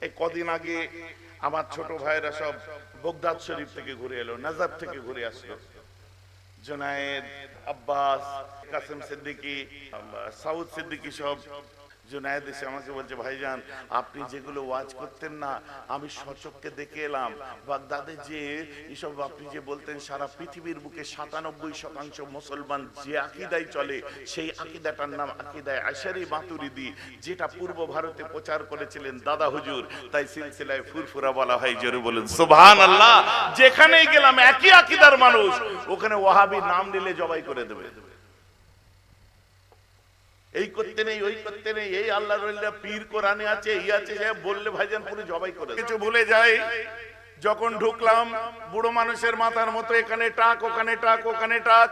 এই কদিন আগে আমার ছোট ভাইরা সব বগদাদ শরীফ থেকে ঘুরে এলো, নাজাব থেকে ঘুরে আসলো। জুনায়েদ, আব্বাস, কাসেম সিদ্দিকী, সাউদ সিদ্দিকী সব। জুনায়েদ এসে আমাকে বলছে, ভাইজান আপনি যেগুলো ওয়াজ করতেন না, আমি সচক্ষে দেখে এলাম বাগদাদে যে এসব আপনি যে বলতেন সারা পৃথিবীর বুকে ৯৭% মুসলমান যে আকীদায় চলে, সেই আকীদাটার নাম আকীদায়ে আশারি মাতুরিদি, যেটা পূর্ব ভারতে প্রচার করেছিলেন দাদা হুজুর, তাই সিলসিলায় ফুরফুরা বলা হয়। জোরে বলুন সুবহানাল্লাহ। যেখানেই গেলাম একই আকীদার মানুষ, ওখানে ওয়াহাবীর নাম নিলে জবাই করে দেবে। এই করতে নেই, ওই করতে নেই, এই আল্লাহর ওলিরা পীর কোরআনে আছে, এই আছে, যে বললে ভাইজান পুরো জবাই করে কিছু ভুলে যায়। যখন ঢুকলাম বুড়ো মানুষের মাথার মতো, এখানে টাক, ওখানে টাক, ওখানে টাক।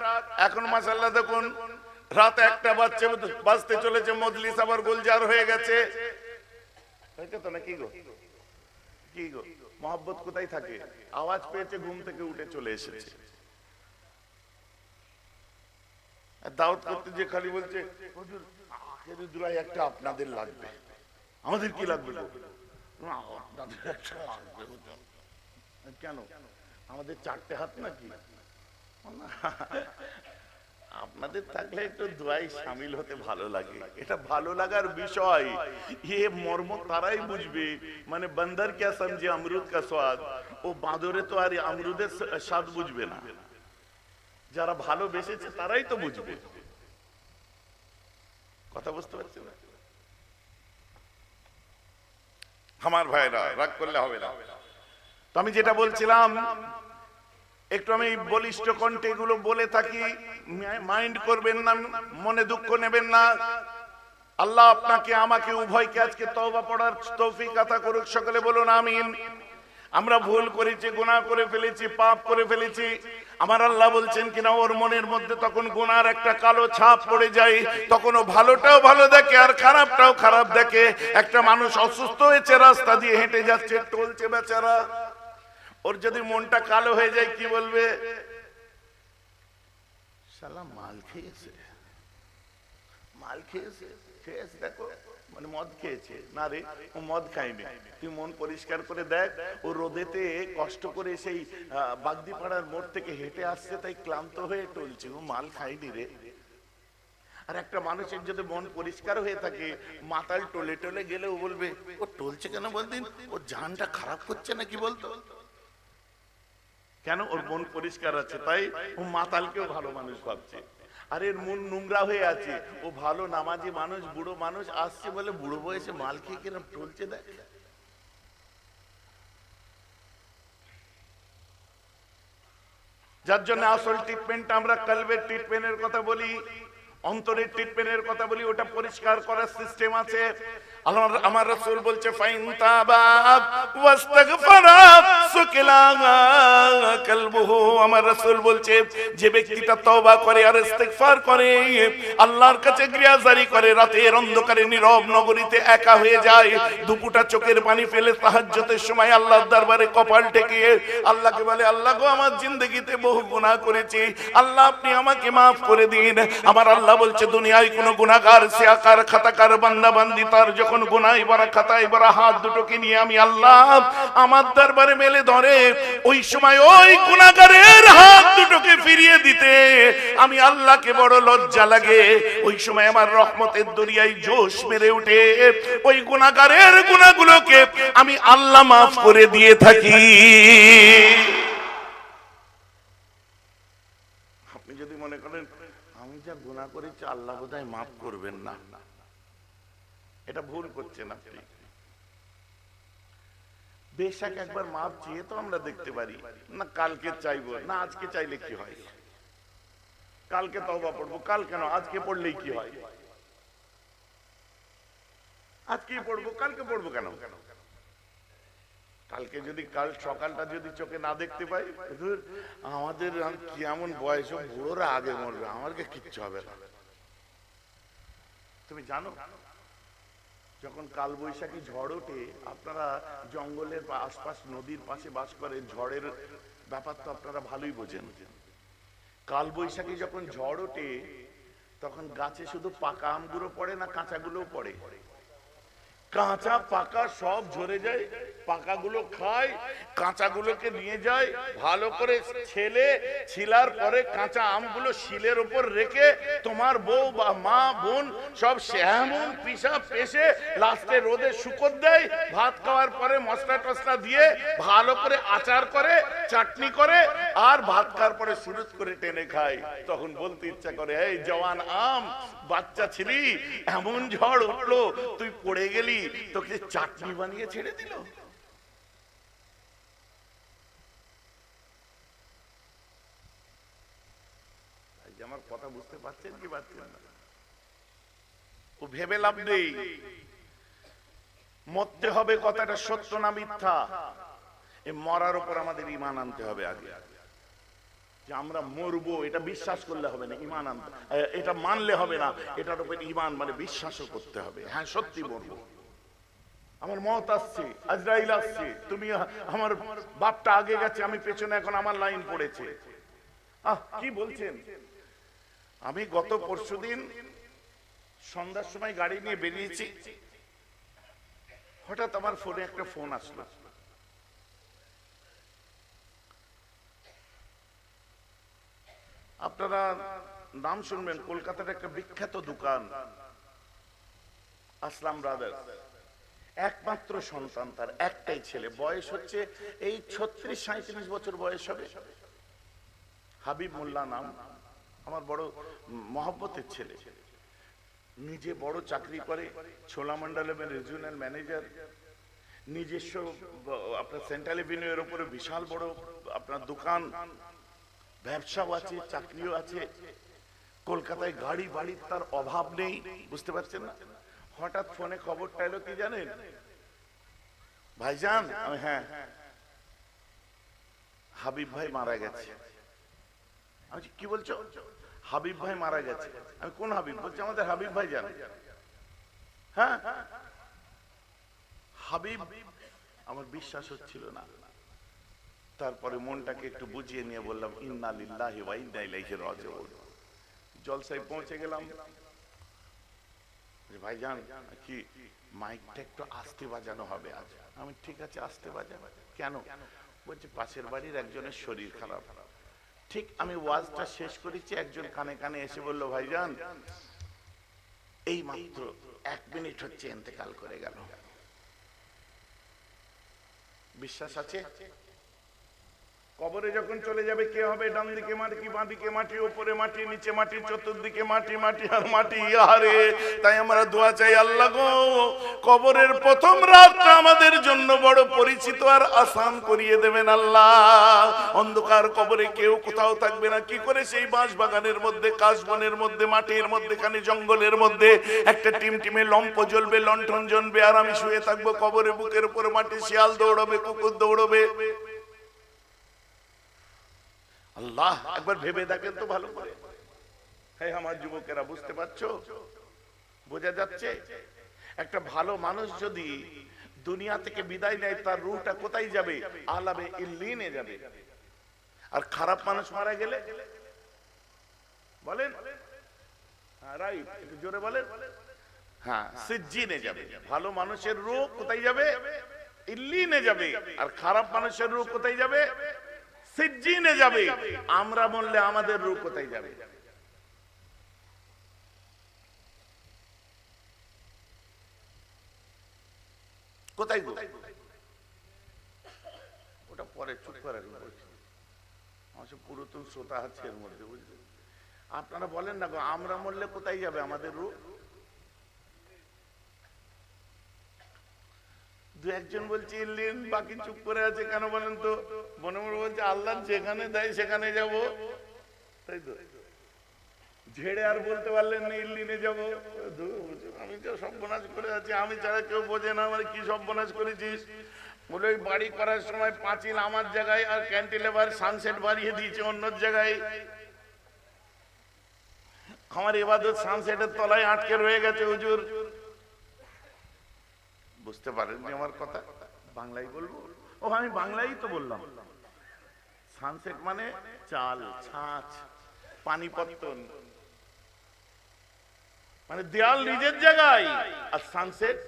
এখন মাশাআল্লাহ দেখুন রাত ১টা বাজতে চলেছে, মজলিস আবার গুলজার হয়ে গেছে। তো না কি গো, কি গো, মহব্বত কোথায় থাকে? আওয়াজ পেয়েছে, ঘুম থেকে উঠে চলে এসেছে। দাওয়াত করতে যে খালি বলছে, হুজুর আখেরি দুলাই একটা আপনাদের লাগবে। আমাদের কি লাগবে? কেন আমাদের ৪টে হাত নাকি? আপনাদের থাকলে একটু দোয়াই শামিল হতে ভালো লাগে। এটা ভালো লাগার বিষয়। এ মর্ম তারাই বুঝবে, মানে বন্দর কে সমঝে অমরুদ কা স্বাদ, ও বাঁদরে তো আর অমরুদের স্বাদ বুঝবে না। যারা ভালোবেসেছে তারাই তো বুঝবে। কথা বুঝতে পারছি না? আমার ভাইরা রাগ করলে হবে না। তো আমি যেটা বলছিলাম, একটু আমি বলিষ্ঠ কণ্ঠে এগুলো বলে থাকি, মাইন্ড করবেন না, মনে দুঃখ নেবেন না। আল্লাহ আপনাকে আমাকে উভয়কে আজকে তওবা পড়ার তৌফিক আতা করুক। সকলে বলুন আমিন। আমরা ভুল করেছি, গুনাহ করে ফেলেছি, পাপ করে ফেলেছি। আমার আল্লাহ বলছেন কিনা, ওর মনের মধ্যে তখন গুনার একটা কালো ছাপ পড়ে যায়, তখন ও ভালোটাও ভালো দেখে আর খারাপটাও খারাপ দেখে। একটা মানুষ অসুস্থ হয়েছে, রাস্তা দিয়ে হেঁটে যাচ্ছে, টলছে বেচারা, ওর যদি মনটা কালো হয়ে যায় কি বলবে? শালা মাল খেয়েছে, মাল খেয়েছে, খেয়েছে, দেখো মানে মদ খেয়েছে। না রে, ও মদ খায়নি। তুই মন পরিষ্কার করে দেখ, ও রোদেতে কষ্ট করে সেই বাগদিপাড়ার মোড় থেকে হেঁটে আসছে, তাই ক্লান্ত হয়ে টলছে, ও মাল খায়নি রে। আর একটা মানুষের যদি মন পরিষ্কার হয়ে থাকে, মাতাল টলে টলে গেলে ও বলবে, ও টলছে কেন বলদিন, ও জানটা খারাপ করছে নাকি বলতো? কেন? ওর মন পরিষ্কার আছে, তাই ও মাতালকেও ভালো মানুষ ভাবছে। আর এর মন নোংরা হয়ে আছে, ও ভালো নামাজি মানুষ, বুড়ো মানুষ আসছে বলে বুড়ো বয়সে মাল খেয়ে কিরম টলছে দেখ। যার জন্য আসল ট্রিটমেন্ট, আমরা কলবের ট্রিটমেন্টের কথা বলি, অন্তরের ট্রিটমেন্টের কথা বলি, ওটা পরিষ্কার করার সিস্টেম আছে। আমার রাসূল বলছে, ফাইন তাবা ওয়াস্তাগফারা সুকিলা কলবুহু। আমার রাসূল বলছে, যে ব্যক্তিটা তওবা করে আর ইস্তিগফার করে, আল্লাহর কাছে গিয়াজারি করে, রাতের অন্ধকারে নীরব নগরীতে একা হয়ে যায়, দুপুটা চোখের পানি ফেলে তাহাজ্জুদের সময় আল্লাহর দরবারে কপাল ঠেকিয়ে আল্লাহকে বলে, আল্লাহ গো, আমার জিন্দেগিতে বহু গুনাহ করেছি, আল্লাহ আপনি আমাকে মাফ করে দিন। আমার আল্লাহ বলছে, দুনিয়ায় কোন গুনাহগার, সিয়াকার, খাতাকার বান্দা বান্দি তার যখন গুনাহ ভরা খাতায় ভরা হাত দুটোকে নিয়ে আমি আল্লাহ আমার দরবারে মেলে ধরে, ওই সময় ওই গুনাহগারের হাত দুটোকে ফিরিয়ে দিতে আমি আল্লাহকে বড় লজ্জা লাগে। ওই সময় আমার রহমতের দরিয়ায় জোশ মেরে উঠে, ওই গুনাহগারের গুনাহগুলোকে আমি আল্লাহ মাফ করে দিয়ে থাকি। আপনি যদি মনে করেন আমি যা গুনাহ করেছি আল্লাহ বোধহয় মাফ করবেন না, এটা ভুল করছেন আপনি। বেশক একবার মাপ চেয়ে তো আমরা দেখতে পারি না, কালকে চাইবো না, আজকে চাইলে কি হয়? কালকে তওবা পড়বো, কাল কেন, আজকে পড়লেই কি হয়? আজকেই পড়বো, কালকে পড়বো কেন? কালকে যদি, কাল সকালটা যদি চোখে না দেখতে পাই, আমাদের কেমন বয়স, বুড়োরা আগে মরবে, আমাকে কিচ্ছু হবে না। তুমি জানো যখন কাল বৈশাখী ঝড় ওঠে, আপনারা জঙ্গলের আশপাশ নদীর পাশে বাস করেন, ঝড়ের ব্যাপার তো আপনারা ভালোই বোঝেন। কাল বৈশাখী যখন ঝড় ওঠে, তখন গাছে শুধু পাকা আমগুলো পড়ে না, কাঁচাগুলোও পড়ে। কাঁচা পাকা সব ঝরে যায়, পাকাগুলো খায়, কাঁচাগুলোকে নিয়ে যায়, ভালো করে ছেলে ছিলার পরে কাঁচা আমগুলো শিলের উপর রেখে তোমার বউ বা মা বোন সব এমন পিসা পেশে লাস্টে রোদে শুকর দেয়, ভাত খাওয়ার পরে মশলা টসলা দিয়ে ভালো করে আচার করে, চাটনি করে, আর ভাত খাওয়ার পরে সুরুত করে টেনে খায়। তখন বলতে ইচ্ছা করে, এই জওয়ান আম, বাচ্চা ছিলি, এমন ঝড় উঠলো তুই পড়ে গেলি, তোকে চাটনি বানিয়ে ছেড়ে দিল। আমার কথা বুঝতে পারছেন কি পারছেন না? ও ভেবে লাভ নেই, মরতে হবে, কথাটা সত্য না মিথ্যা, এই মরার উপর আমাদের ঈমান আনতে হবে আগে। যে আমরা মরবো এটা বিশ্বাস করলে হবে না, ঈমান আনতে, এটা মানলে হবে না, এটার উপর ঈমান মানে বিশ্বাসও করতে হবে। হ্যাঁ সত্যি মরবো, আমার মত আসছে, আজরাইল আসছে, তুমি আমার বাপটা আগে গেছে, আমি পেছনে, এখন আমার লাইন পড়েছে। কি বলছেন? আমি গত পরশুদিন সন্ধ্যার সময় গাড়ি নিয়ে বেরিয়েছি, হঠাৎ আমার ফোনে একটা ফোন আসলো। আপনারা নাম শুনবেন, কলকাতার একটা বিখ্যাত দোকান আসলাম ব্রাদার্স, একমাত্র সন্তান, তার একটাই ছেলে, বয়স হচ্ছে এই 36-37 বছর বয়স হবে, হাবিব মোল্লা নাম, আমার বড় মহব্বতের ছেলে, নিজে বড় চাকরি করে, ছোলামন্ডলমের রিজিওনাল ম্যানেজার, নিজস্ব আপনার সেন্ট্রাল এভিনিউর উপরে বিশাল বড় আপনার দোকান, ব্যবসাও আছে, চাকরিও আছে, কলকাতায় গাড়ি বাড়ির তার অভাব নেই, বুঝতে পারছেন না? হঠাৎ ফোনে খবরটা এলো কি জানেন ভাইজান? হ্যাঁ, হাবিব ভাই মারা গেছে। আমি কি বলছো? হাবিব ভাই মারা গেছে। আমি কোন হাবিব? বলছে আমাদের হাবিব ভাই জান। হ্যাঁ হাবিব। আমার বিশ্বাস হচ্ছিল না, তারপরে মনটাকে একটু বুঝিয়ে নিয়ে বললাম ইন্না লিল্লাহি ওয়া ইন্না ইলাইহি রাজিউন। জলসায় পৌঁছে গেলাম, ভাইজান কি মাইকটা একটু আস্তে বাজানো হবে আজ? আমি ঠিক আছে আস্তে বাজাবো। কেন? বলছে পাশের বাড়ির একজনের শরীর খারাপ। ঠিক আমি ওয়াজটা শেষ করেছি, একজন কানে কানে এসে বলল ভাইজান এই মাত্র 1 মিনিট হচ্ছে ইন্তেকাল করে গেল। বিশ্বাস আছে? কবরে যখন চলে যাবে কে হবে? ডান দিকে মাটি, বাঁ দিকে মাটি, উপরে মাটি, নিচে মাটি, চতুর্দিকে মাটি, মাটি আর মাটি। আরে তাই আমরা দোয়া চাই, আল্লাহ গো কবরের প্রথম রাতটা আমাদের জন্য বড় পরিচিত আর আসান করিয়ে দেবেন আল্লাহ। অন্ধকার কবরে কেউ কোথাও থাকবে না। কি করে সেই বাঁশ বাগানের মধ্যে, কাশবনের মধ্যে, মাটির মধ্যেখানে, জঙ্গলের মধ্যে একটা টিমটিমে লম্প জ্বলবে, লণ্ঠন জ্বলবে, আর আমি শুয়ে থাকবো কবরে, বুকের উপরে মাটি, শিয়াল দৌড়বে, কুকুর দৌড়বে। আল্লাহ একবার ভেবে দেখেন তো ভালো করে। হ্যাঁ আমার যুবকেরা বুঝতে পারছো? বোঝা যাচ্ছে? একটা ভালো মানুষ যদি দুনিয়া থেকে বিদায় নেয়, তার রূহটা কোথায় যাবে? আলামে ইল্লিনে যাবে। আর খারাপ মানুষ মারা গেলে বলেন, রাইট, একটু জোরে বলেন, হ্যাঁ সিজ্জিনে যাবে। ভালো মানুষের রূহ কোথায় যাবে? ইল্লিনে যাবে। আর খারাপ মানুষের রূহ কোথায় যাবে? সিজ্জিনে যাবে। আমরা বললে আমাদের রূহ কোথায় যাবে? কোথায় গো? ওটা পরে চুপ করে আমার পুরাতন শ্রোতা আছে এর মধ্যে, বুঝলেন? আপনারা বলেন না গো, আমরা মরলে কোথায় যাবে আমাদের রূহ? দু একজন বলছে ইল্লিন, বাকি চুপ করে আছে কেন বলেন তো? মনে মনে বলছে আল্লাহ যেখানে দেয় সেখানে যাব, তাই তো? ঝেড়ে আর বলতে পারলেন না ইল্লিনে যাবো। আমি তো সর্বনাশ করে আছি, আমি ছাড়া কেউ বোঝে না আমার কি সর্বনাশ করেছিস। বলে ওই বাড়ি করার সময় পাঁচিল আমার জায়গায় আর ক্যান্টিলেভার সানসেট বাড়িয়ে দিয়েছে অন্য জায়গায়। আমার ইবাদত সানসেটের তলায় আটকে রয়ে গেছে হুজুর। বুঝতে পারেননি আমার কথা? বাংলায় বলবো? ও আমি বাংলায় তো বললাম। সানসেট মানে চাল, ছাঁচ, পানি পত্তন, মানে দেয়াল নিজের জায়গায়, আর সানসেট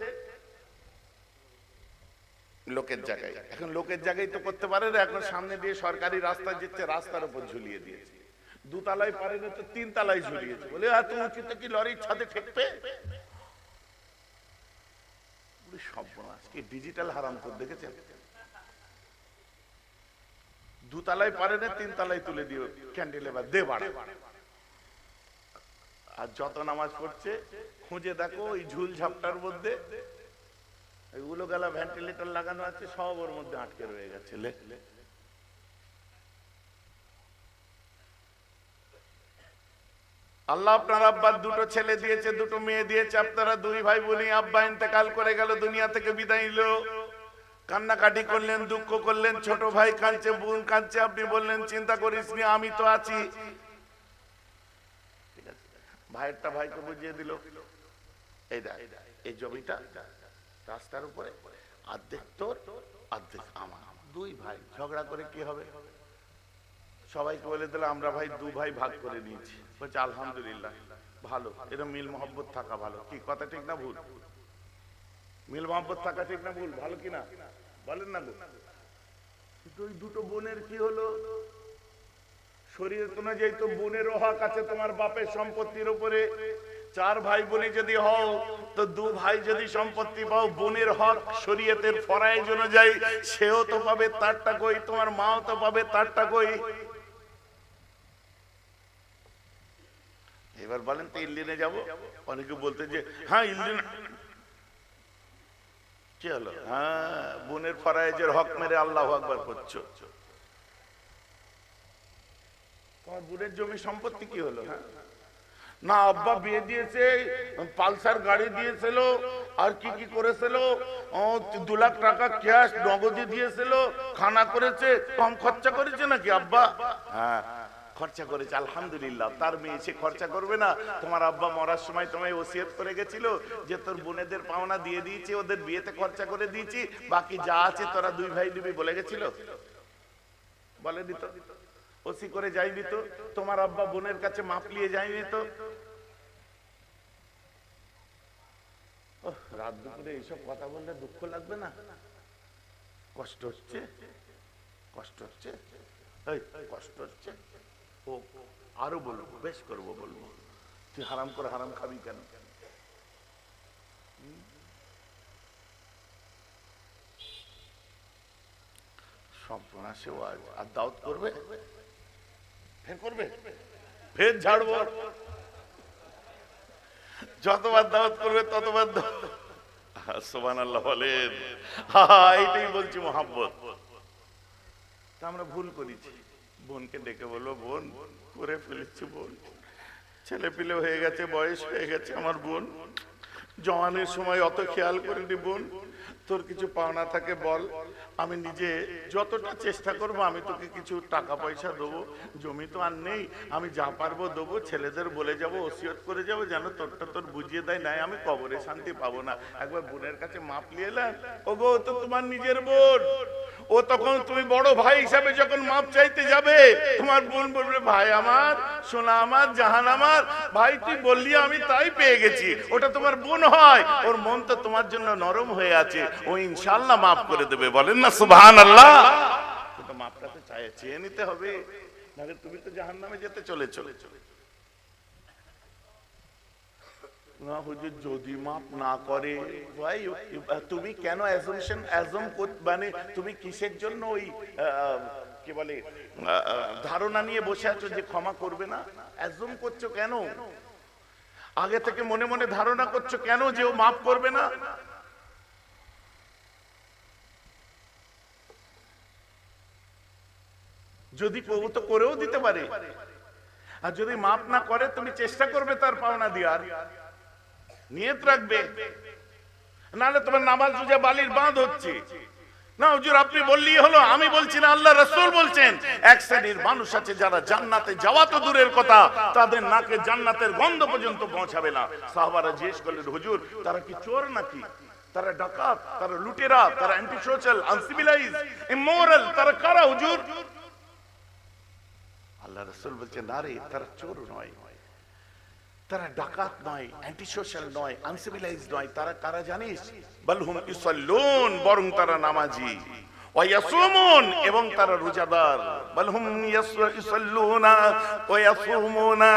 লোকের জায়গায়, এখন লোকের জায়গায় তো করতে পারে না, এখন সামনে দিয়ে সরকারি রাস্তা যেতে রাস্তার উপর ঝুলিয়ে দিয়েছে, দুতলায় পারে না তো তিনতলায় ঝুলিয়েছে, বলে এত উঁচুতে কি লরির ছাদে ঠেকবে? সর্বনাশ, কি ডিজিটাল হারাম করে দেখেছেন? দুতলায় পারে না তিনতলায় তুলে দিও ক্যান্ডেলেবার দে বাড়া। আর যত নামাজ পড়ছে খুঁজে দেখো ওই ঝুল ঝাপটার মধ্যে ওইগুলো গেলা ভেন্টিলেটর লাগানো আছে, সব ওর মধ্যে আটকে রয়ে গেছে। আল্লাহ আপনার আব্বার দুটো ছেলে দিয়েছে, দুটো মেয়ে দিয়েছে, আপনারা দুই ভাই বোনই, আব্বা ইন্তেকাল করে গেল, দুনিয়া থেকে বিদায় নিল, কান্নাকাটি করলেন, দুঃখ করলেন, ছোট ভাই কাঁদছে, বোন কাঁদছে, আপনি বললেন চিন্তা করিস নি, আমি তো আছি। ঠিক আছে, ভাইয়েরটা ভাইকে বুঝিয়ে দিল, এই দেখ এই জমিটা রাস্তার উপরে, অর্ধেক তোর অর্ধেক আমার, দুই ভাই ঝগড়া করে কি হবে? সবাইকে বলে দিল আমরা ভাই দু ভাই ভাগ করে নিয়েছি। বলছে আলহামদুলিল্লাহ, ভালো, এরকম মিল মহব্বত থাকা ভালো। কি কথা ঠিক না ভুল? মিল মহব্বত থাকা ঠিক না ভুল? ভালো কিনা বলেন না গো? কিন্তু ওই দুটো বোনের কি হলো? শরীয়ত অনুযায়ী তো বোনেরও হক আছে তোমার বাপের সম্পত্তির উপরে। চার ভাই বোনে যদি হও তো দু ভাই যদি সম্পত্তি পাও, বোনের হক শরীয়তের ফরজ অনুযায়ী সেও তো পাবে তারটা কই, তোমার মাও তো পাবে তারটা কই। এবার বলেন তো ইল্লিনে যাব? অনেকে বলতে যে হ্যাঁ ইল্লিন কি হলো? হ্যাঁ, বোনের ফরজের হক মেরে আল্লাহু আকবার করছো। তোমার বোনের জমি সম্পত্তি কি হলো? না আব্বা বিয়ে দিয়েছে, পালসার গাড়ি দিয়েছিল, আর কি কি করেছিল, 2 লাখ টাকা ক্যাশ নগদে দিয়েছিল, খানা করেছে, কম খরচা করেছে নাকি আব্বা? হ্যাঁ খরচা করেছে, আলহামদুলিল্লাহ। তার মেয়ে সে খরচা করবে না? তোমার আব্বা মরার সময় তোমায় ওসিয়ত করে গেছিল যে তোর বোনেদের পাওনা দিয়ে দিয়েছি, ওদের বিয়েতে খরচা করে দিয়েছি, বাকি যা আছে তোরা দুই ভাই দিবি বলে গেছিল? বলেনি তো? ওসি করে যাইনি তো? তোমার আব্বা বোনের কাছে মাপ নিয়ে যায়নি তো? রাত দুপুরে এইসব কথা বললে দুঃখ লাগবে না? কষ্ট হচ্ছে, কষ্ট হচ্ছে, কষ্ট হচ্ছে। ও আরো বলবো, বেশ করবো, বলবো তুই হারাম করে হারাম খাবি কেন? সব বনাসে আর দাওয়াত করবে, ফের করবে, ফের ঝাড়বো। যতবার দাওয়াত করবে ততবার সুবহানাল্লাহ বলেন। এইটাই বলছি মহাব্বত। তা আমরা ভুল করেছি, বোনকে ডেকে বলবো বোন করে ফেলেছি, বোন ছেলে পিলে হয়ে গেছে, বয়স হয়ে গেছে, আমার বোন জওয়ানের সময় অত খেয়াল করিনি, বোন তোর কিছু পাওনা থাকে বল, আমি নিজে যতটা চেষ্টা করব, আমি তোকে কিছু টাকা পয়সা দেবো, জমি তো আর নেই, আমি যা পারবো দেবো, ছেলেদের বলে যাব, ওসিয়ত করে যাবো যেন তোরটা তোর বুঝিয়ে দেয়, নাই আমি কবরে শান্তি পাবো না। একবার বোনের কাছে মাপ নিয়ে এলেন, ওগো তো তোমার নিজের বোন, ও তখন তুমি বড় ভাই হিসাবে যখন মাপ চাইতে যাবে, তোমার বোন বলবে ভাই আমার, সোনা আমার, জাহান আমার, ভাই তুই বললি আমি তাই পেয়ে গেছি, ওটা তোমার বোন হয়, ওর মন তো তোমার জন্য নরম হয়ে আছে, ও ইনশাআল্লাহ মাফ করে দেবে। বলেন না সুবহানাল্লাহ? কিন্তু মাপটা তো চেয়ে নিতে হবে, নাহলে তুমি তো জাহান্নামে যেতে চলেছো। না হুজুর যদি মাপ না করে, ভাই তুমি কেন অ্যাজম মানে তুমি কিসের জন্য ওই কি বলে ধারণা নিয়ে বসে আছো যে ক্ষমা করবে না? অ্যাজম করছো কেন? আগে থেকে মনে মনে ধারণা করছো কেন যে ও মাফ করবে না? যদি ও তো করেও দিতে পারে, আর যদি মাফ না করে তুমি চেষ্টা করবে তার পাওনা দেওয়ার, নিয়ত রাখবে, নাহলে তোমার নামাজ রোজা বালির বাঁধ হচ্ছে। না হুজুর আপনি বললেই হলো, আমি বলছি না, আল্লাহ রাসূল বলছেন এক শ্রেণীর মানুষ আছে যারা জান্নাতে যাওয়া তো দূরের কথা, তাদের নাকে জান্নাতের গন্ধ পর্যন্ত পৌঁছাবে না। সাহাবারা জিজ্ঞেস করলেন হুজুর তারা কি চোর নাকি? তারা ডাকাত, তারা লুটেরা, তারা অ্যান্টি সোশ্যাল, আনসিভিলাইজড, ইমোরাল, তারা কারা হুজুর? আল্লাহ রাসূল বলছেন না রে, তারা চোর নয়, তারা ডাকাত নয়, অ্যান্টি সোশ্যাল নয়, আনসিভিলাইজড নয়। তারা কারা জানিস? বালহুম ইউসাল্লুন, বরং তারা নামাজি। ওয়া ইয়াসুমুন, এবং তারা রোজাদার। বালহুম ইউসাল্লুনা ওয়া ইয়াসুমুনা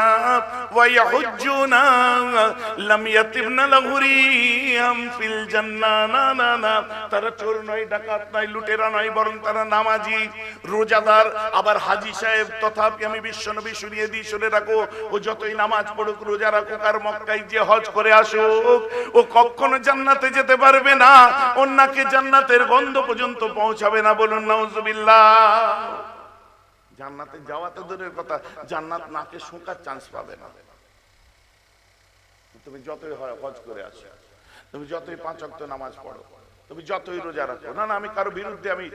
ওয়া ইয়াহুজ্জুনা লাম ইয়াতিবনা লাহুরিয়াম ফিল জান্নাহ। না না না, তারা চোর নয়, ডাকাত নয়, লুটেরা নয়, বরং তারা নামাজি, রোজাদার। আবার হাজী সাহেব, তথাপি আমি বিশ্বনবী শুনিয়ে দিই, শুনে রাখো, ও যতই নামাজ পড়ুক, রোজা রাখুক, আর মক্কায় যে হজ করে আসুক, ও কখনো জান্নাতে যেতে পারবে না। ওর নাকে জান্নাতের গন্ধ পর্যন্ত পৌঁছাবে না। বলুন নাউজুবিল্লাহ। জান্নাতে যাওয়া তো দূরের কথা, জান্নাত নাকে শোকার চান্স পাবে না। তুমি যতই হজ করে আসো, তুমি যতই 5 ওয়াক্ত নামাজ পড়ো, তুমি যতই রোজা রাখো, না না, আমি কারো বিরুদ্ধে, আমি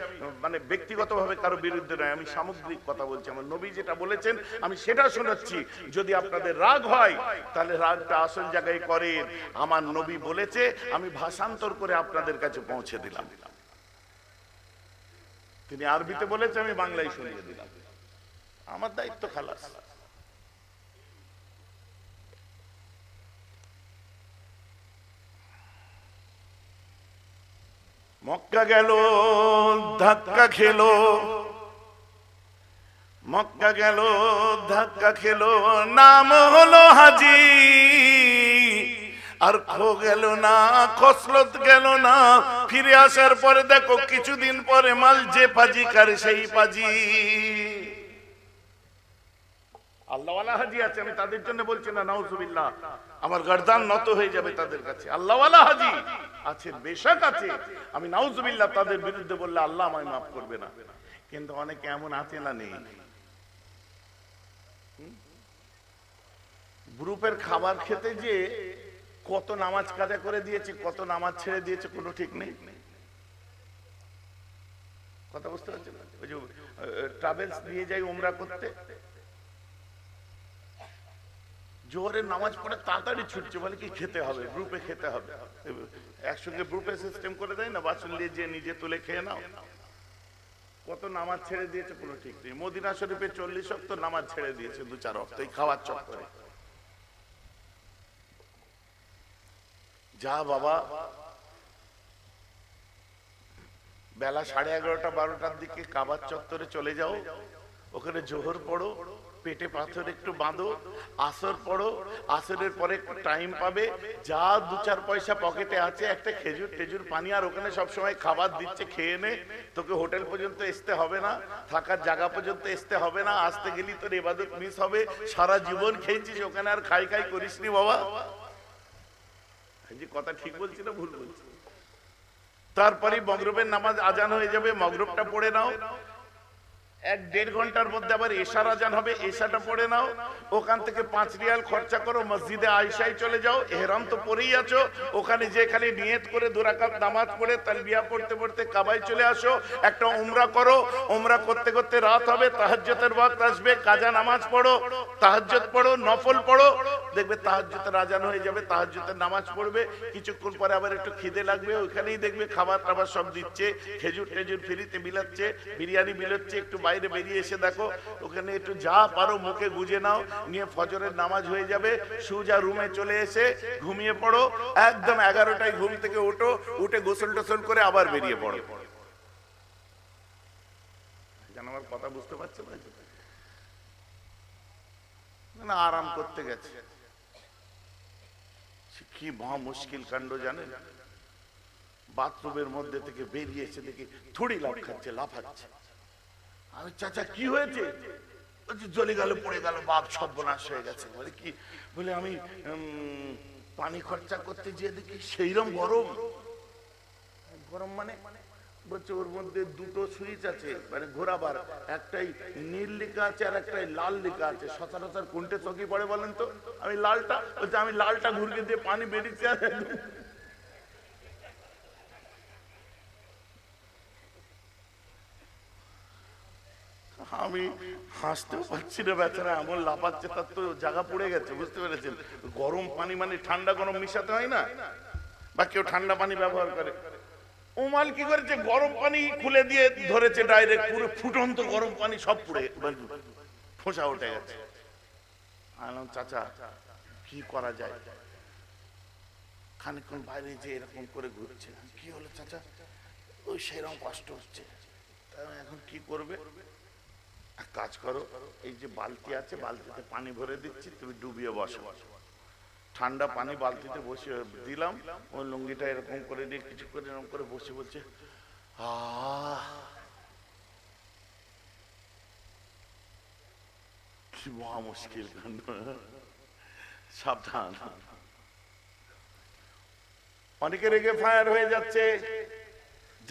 মানে ব্যক্তিগতভাবে কারো বিরুদ্ধে নয়, আমি সামগ্রিক কথা বলছি। আমার নবী যেটা বলেছেন আমি সেটা শোনাচ্ছি। যদি আপনাদের রাগ হয় তাহলে রাগটা আসল জায়গায় করেন। আমার নবী বলেছে, আমি ভাষান্তর করে আপনাদের কাছে পৌঁছে দিলাম। তিনি আরবিতে বলেছে, আমি বাংলায় শুনিয়ে দিলাম। আমার দায়িত্ব খালাস। মক্কা গেল, ধাক্কা খেলো, মক্কা গেল, ধাক্কা খেলো, নাম হলো হাজি। আর খো গেল না, খসলত গেল না। ফিরে আসার পরে দেখো কিছুদিন পরে মাল যে পাজি কার সেই পাজি। আল্লাহওয়ালা হাজি আছে, আমি তাদের জন্য বলছি না, নাউজুবিল্লাহ, আমার গর্দান নত হয়ে যাবে তাদের কাছে। আল্লাহওয়ালা হাজি আছে, বেশক আছে, আমি নাউজুবিল্লাহ তাদের বিরুদ্ধে বললে আল্লাহ আমায় মাফ করবে না। কিন্তু অনেকে এমন আছে না, নেই। গ্রুপের খাবার খেতে যে কত নামাজ কাজা করে দিয়েছে, কত নামাজ ছেড়ে দিয়েছে, কোনো ঠিক নেই। কথা বুঝতে পারছেন? ওই যে ট্রাভেলস নিয়ে যাই উমরা করতে, জোহরের নামাজ পড়ে তাড়াতাড়ি ছুটছে, বলে কি খেতে হবে, গ্রুপে খেতে হবে। একসঙ্গে গ্রুপে সিস্টেম করে দেয় না, বাসন নিয়ে যে নিজে তুলে খেয়ে নাও। কত নামাজ ছেড়ে দিয়েছে, কোনো ঠিক নেই। মদিনা শরীফে 40 ওয়াক্ত নামাজ ছেড়ে দিয়েছে, 2-4 ওয়াক্ত এই খাওয়ার চক্করে। যা বাবা, বেলা 11:30-12টার দিকে কাবার চত্বরে চলে যাও, ওখানে জোহর পড়ো, পেটে পাথর একটু বাঁধো, আসর পড়ো, আসরের পরে একটু টাইম পাবে, যা 2-4 পয়সা পকেটে আছে, একটা খেজুর টেজুর পানি, আর ওখানে সবসময় খাবার দিচ্ছে, খেয়ে নে। তোকে হোটেল পর্যন্ত আসতে হবে না, থাকার জায়গা পর্যন্ত আসতে হবে না, আসতে গেলি তোর ইবাদত মিস হবে। সারা জীবন খেয়েছিস ওখানে, আর খাই খাই করিসনি বাবা। যে কথা ঠিক বলছি না ভুল বলছি? তারপরে মগরিবের নামাজ আজান হয়ে যাবে, মগরিবটা পড়ে নাও। 1-1.5 ঘন্টার মধ্যে আবার এশার আজান হবে, এশাটা পড়ে নাও। ওখান থেকে 5 রিয়াল খরচা করো, মসজিদে আয়েশায় চলে যাও। ইহরাম তো পরেই আছো, ওখানে যে খালি নিয়ত করে 2 রাকাত নামাজ পড়ে তালবিয়া পড়তে পড়তে কাবায় চলে আসো, একটা উমরা করো। উমরা করতে করতে রাত হবে, তাহাজ্জুদের ওয়াক্ত আসবে, কাজা নামাজ পড়ো, তাহাজ্জুদ পড়ো, নফল পড়ো। দেখবে তাহাজ্জুদের আজান হয়ে যাবে, তাহাজ্জুদের নামাজ পড়বে। কিছুক্ষণ পরে আবার একটু খিদে লাগবে, ওইখানেই দেখবে খাবার টাবার সব দিচ্ছে, খেজুর টেজুর ফ্রিতে বিলাচ্ছে, বিরিয়ানি বিলাচ্ছে। একটু বাইরে বেরিয়ে এসে দেখো, ওখানে একটু যা পারো মুখে গুজে নাও, নিয়ে ফজরের নামাজ হয়ে যাবে। সুজা রুমে চলে এসে ঘুমিয়ে পড়ো, একদম 11টায় ঘুম থেকে ওঠো, উঠে গোসল টোসল করে আবার বেরিয়ে পড়ো। আমার কথা বুঝতে পারছো না? আরাম করতে গেছে, কি মহা মুশকিল কাণ্ড জানেন। বাথরুমের মধ্যে থেকে বেরিয়ে এসে দেখি থুড়ি লাফাচ্ছে, লাফাচ্ছে। আমি, চাচা কি হয়েছে? জ্বলে গেল, পড়ে গেল, বাপ সর্বনাশ হয়ে গেছে। বলে কি? বলে আমি পানি খরচা করতে গিয়ে দেখি সেইরকম গরম। গরম মানে? বলছে ওর মধ্যে 2টো সুইচ আছে, মানে ঘোরাবার, একটাই নীল লেখা আছে আর একটাই লাল লেখা আছে। সচরাচর কোনটা চোখে পড়ে বলেন তো? আমি লালটা। বলছে আমি লালটা ঘুরিয়ে দিয়ে পানি বেরিয়েছে। আমি হাসতেও পারছি না, বেচারা এমন লাফাচ্ছে, তার তো জায়গা পড়ে গেছে। বুঝতে পেরেছেন? গরম পানি মানে ঠান্ডা গরম মিশাতে হয় না, বা কেউ ঠান্ডা পানি ব্যবহার করে। ওমাল কি করেছে, গরম পানি খুলে দিয়ে ধরেছে ডাইরেক্ট, পুরো ফুটন্ত গরম পানি সব পুড়ে ফোঁসা উঠে গেছে। চাচা কি করা যায়। খানিকক্ষণ বাইরে যে এরকম করে ঘুরছে, কি হলো চাচা? ওই সেরকম কষ্ট হচ্ছে। এখন কি করবে? এক কাজ করো, এই যে বালতি আছে, বালতিতে পানি ভরে দিচ্ছি, তুমি ডুবিয়ে বসো। ঠান্ডা পানি বালতিতে বসে দিলাম, ওই লুঙ্গিটা এরকম করে নিয়ে কিছু করে এরকম করে বসে বলছে, কি মহা মুশকিল কাণ্ড। সাবধান, অনেকে রেগে ফায়ার হয়ে যাচ্ছে।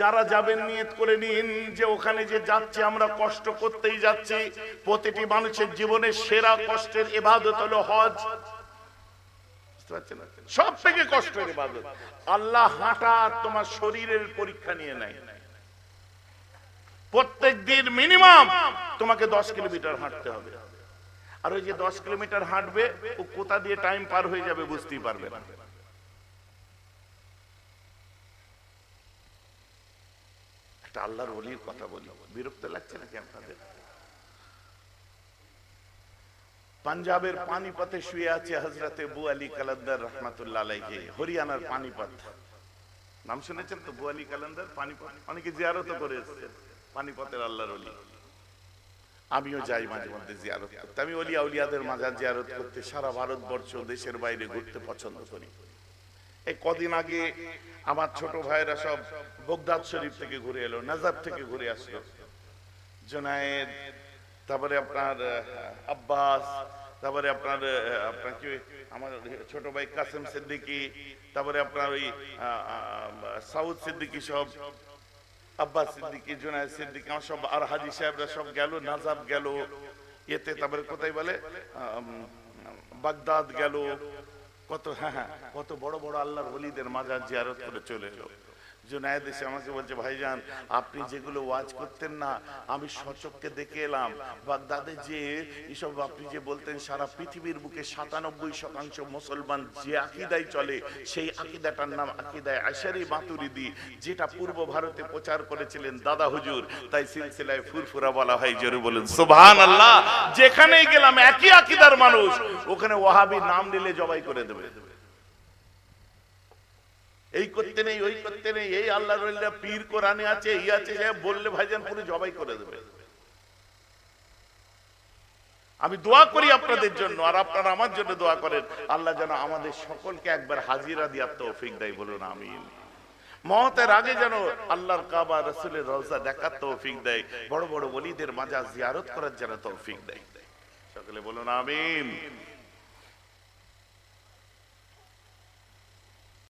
যারা যাবেন নিয়ত করে নিন যে ওখানে যে যাচ্ছি আমরা কষ্ট করতেই যাচ্ছি। প্রতিটি মানুষের জীবনের সেরা কষ্টের ইবাদত হলো হজ। সব থেকে কষ্টের ইবাদত। আল্লাহ হাঁটা তোমার শরীরের পরীক্ষা নিয়ে নেয়। প্রত্যেক দিন মিনিমাম তোমাকে 10 কিলোমিটার হাঁটতে হবে। আর ওই যে 10 কিলোমিটার হাঁটবে, ও কোথা দিয়ে টাইম পার হয়ে যাবে বুঝতেই পারবে না। একটা আল্লাহর ওলির কথা বলি, বিরক্ত লাগছে নাকি আপনাদের? পাঞ্জাবের পানিপথে শুয়ে আছে হযরতে আবু আলী কালান্দার রাহমাতুল্লাহ আলাইহি। হরিয়ানার পানিপথ নাম শুনেছেন তো? আবু আলী কালান্দার পানিপথ অনেকে জিয়ারত করে এসেছেন। পানিপথের আল্লাহর ওলি। আমিও যাই মাঝে মধ্যে জিয়ারত করতে। আমি ওলিয়া উলিয়াদের মাজার জিয়ারত করতে সারা ভারতবর্ষ, দেশের বাইরে ঘুরতে পছন্দ করি। এই কদিন আগে আমার ছোট ভাইরা সব বগদাদ শরীফ থেকে ঘুরে এলো, নাজাব থেকে ঘুরে আসলো। জুনায়েদ, তারপরে আপনার আব্বাস, তারপরে আপনার কি আমার ছোট ভাই কাসেম সিদ্দিকী, তারপরে আপনার ওই সাউদ সিদ্দিকী, সব আব্বাস সিদ্দিকী, জুনায়েদ সিদ্দিকী, আমার সব, আর হাজী সাহেবরা সব গেল, নাজাব গেল, এতে তারপরে কোথায় বলে বাগদাদ গেল, কত কত বড় বড় আল্লাহর ওলিদের মাজার জিয়ারত করে চলে এলো। জুনায়েদ এসে আমাকে বলছে, ভাইজান আপনি যেগুলো ওয়াজ করতেন না, আমি সচক্ষে দেখে এলাম। বাগদাদে যে এসব আপনি যে বলতেন, সারা পৃথিবীর বুকে 97% মুসলমান যে আকীদায় চলে, সেই আকীদাটার নাম আকীদায়ে আশারি মাতুরিদি, যেটা পূর্ব ভারতে প্রচার করেছিলেন দাদা হুজুর। তাই সিলসিলায় ফুরফুরা বলা হয়। জোরে বলুন সুবহানাল্লাহ। যেখানেই গেলাম একই আকীদার মানুষ, ওখানে ওয়াহাবি নাম নিলে জবাই করে দেবে। এই করতে নেই, ওই করতে নেই, এই আল্লাহর ওলিরা পীর কোরআনে আছে, এই আছে, বললে ভাইজান পুরো জবাই করে দেবে। আমি দোয়া করি আপনাদের জন্য, আর আপনারা আমার জন্য দোয়া করেন, আল্লাহ যেন আমাদের সকলকে একবার হাজিরা দেওয়ার তৌফিক দেয়। বলুন আমিন। মওতের আগে যেন আল্লাহর কাবা, রাসূলের রওজা দেখার তৌফিক দেয়, বড় বড় ওলিদের মাজার জিয়ারত করার যেন তৌফিক দেয়। সকলে বলুন আমিন।